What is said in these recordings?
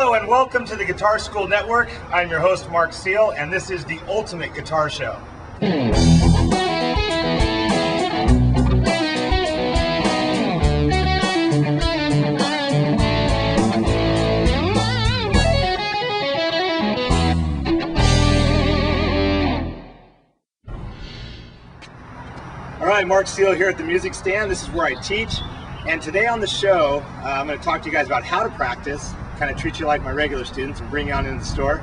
Hello and welcome to the Guitar School Network. I'm your host Marc Seal, and this is the ultimate guitar show. Alright, Marc Seal here at the Music Stand. This is where I teach. And today on the show, I'm going to talk to you guys about how to practice, kind of treat you like my regular students and bring you on into the store.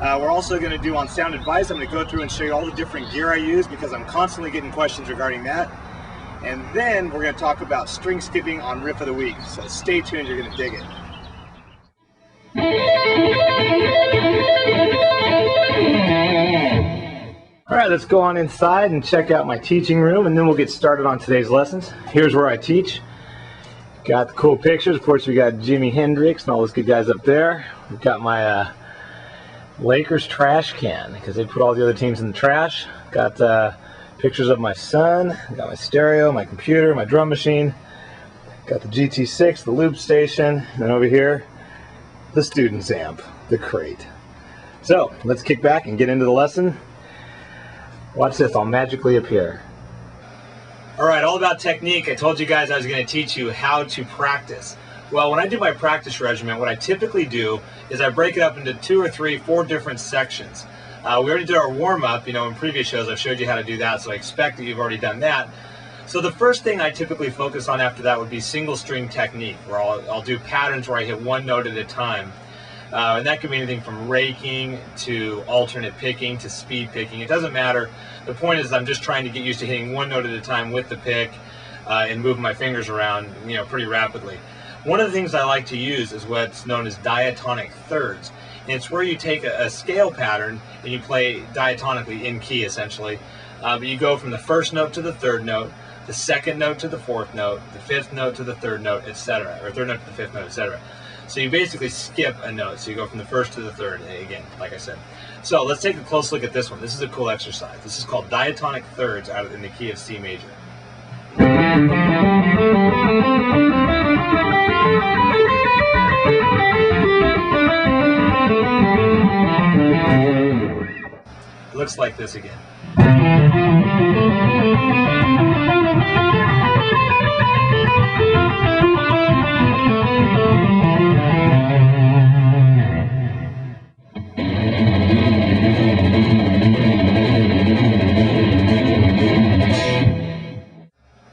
We're also going to do on sound advice. I'm going to go through and show you all the different gear I use because I'm constantly getting questions regarding that. And then we're going to talk about string skipping on Riff of the Week. So stay tuned, you're going to dig it. Alright, let's go on inside and check out my teaching room, and then we'll get started on today's lessons. Here's where I teach. Got the cool pictures. Of course, we got Jimi Hendrix and all those good guys up there. We've got my Lakers trash can because they put all the other teams in the trash. Got pictures of my son. Got my stereo, my computer, my drum machine. Got the GT6, the loop station, and then over here, the student's amp, the crate. So let's kick back and get into the lesson. Watch this, I'll magically appear. Alright, all about technique. I told you guys I was going to teach you how to practice. Well, when I do my practice regimen, what I typically do is I break it up into 2 or 3, 4 different sections. We already did our warm-up, in previous shows I've showed you how to do that, so I expect that you've already done that. So the first thing I typically focus on after that would be single string technique, where I'll do patterns where I hit one note at a time. And that could be anything from raking to alternate picking to speed picking. It doesn't matter. The point is I'm just trying to get used to hitting one note at a time with the pick and moving my fingers around pretty rapidly. One of the things I like to use is what's known as diatonic thirds. And it's where you take a scale pattern and you play diatonically in key essentially. But you go from the first note to the third note, the second note to the fourth note, the fifth note to the third note, etc. Or third note to the fifth note, etc. So you basically skip a note. So you go from the first to the third, again, like I said. So let's take a close look at this one. This is a cool exercise. This is called diatonic thirds out in the key of C major. It looks like this again.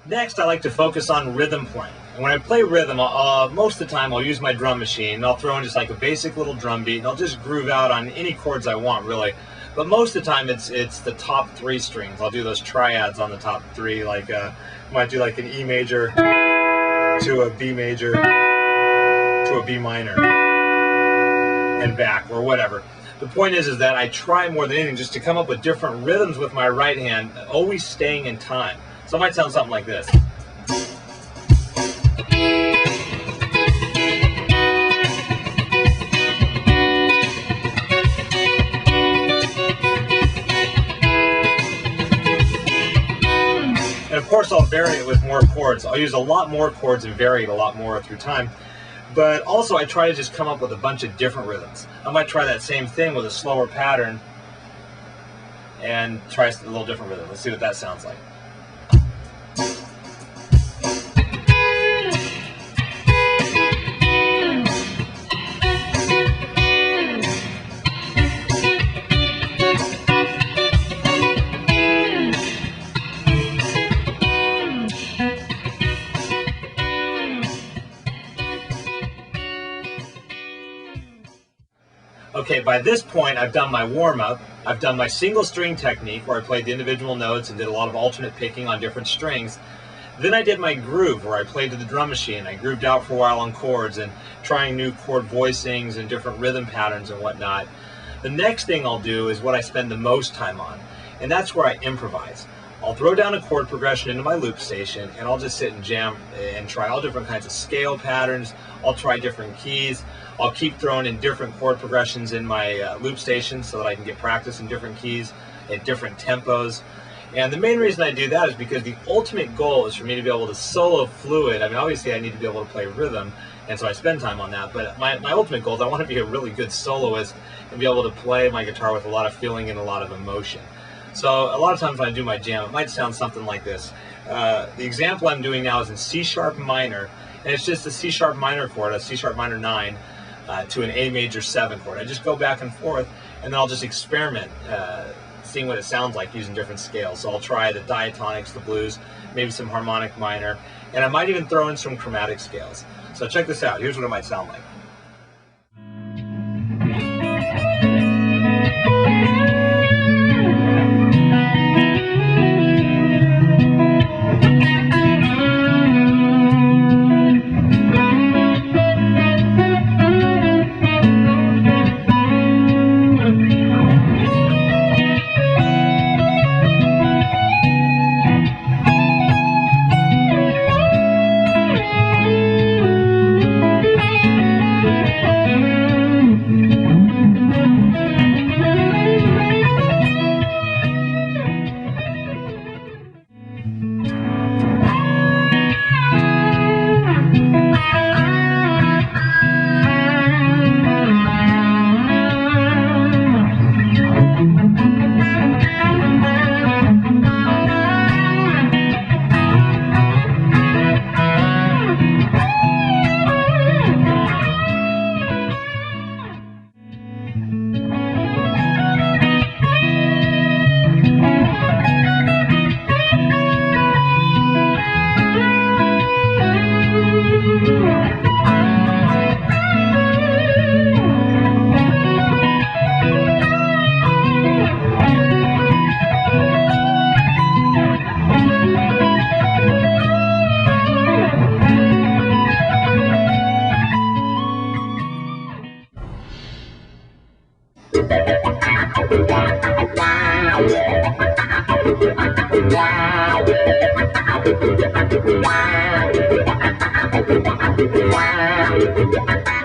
Next, I like to focus on rhythm playing. And when I play rhythm, most of the time I'll use my drum machine and I'll throw in just like a basic little drum beat and I'll just groove out on any chords I want really. But most of the time it's the top 3 strings. I'll do those triads on the top 3, like might do like an E major to a B major to a B minor and back or whatever. The point is that I try more than anything just to come up with different rhythms with my right hand, always staying in time. So it might sound something like this. And of course I'll vary it with more chords. I'll use a lot more chords and vary it a lot more through time. But also I try to just come up with a bunch of different rhythms. I might try that same thing with a slower pattern and try a little different rhythm. Let's see what that sounds like. Okay, by this point I've done my warm-up, I've done my single string technique where I played the individual notes and did a lot of alternate picking on different strings. Then I did my groove where I played to the drum machine. I grooved out for a while on chords and trying new chord voicings and different rhythm patterns and whatnot. The next thing I'll do is what I spend the most time on, and that's where I improvise. I'll throw down a chord progression into my loop station and I'll just sit and jam and try all different kinds of scale patterns. I'll try different keys. I'll keep throwing in different chord progressions in my loop station so that I can get practice in different keys at different tempos. And the main reason I do that is because the ultimate goal is for me to be able to solo fluid. I mean, obviously I need to be able to play rhythm, and so I spend time on that, but my ultimate goal is I want to be a really good soloist and be able to play my guitar with a lot of feeling and a lot of emotion. So a lot of times when I do my jam, it might sound something like this. The example I'm doing now is in C sharp minor, and it's just a C sharp minor chord, a C sharp minor 9, to an A major 7 chord. I just go back and forth, and then I'll just experiment, seeing what it sounds like using different scales. So I'll try the diatonics, the blues, maybe some harmonic minor, and I might even throw in some chromatic scales. So check this out. Here's what it might sound like. Wow.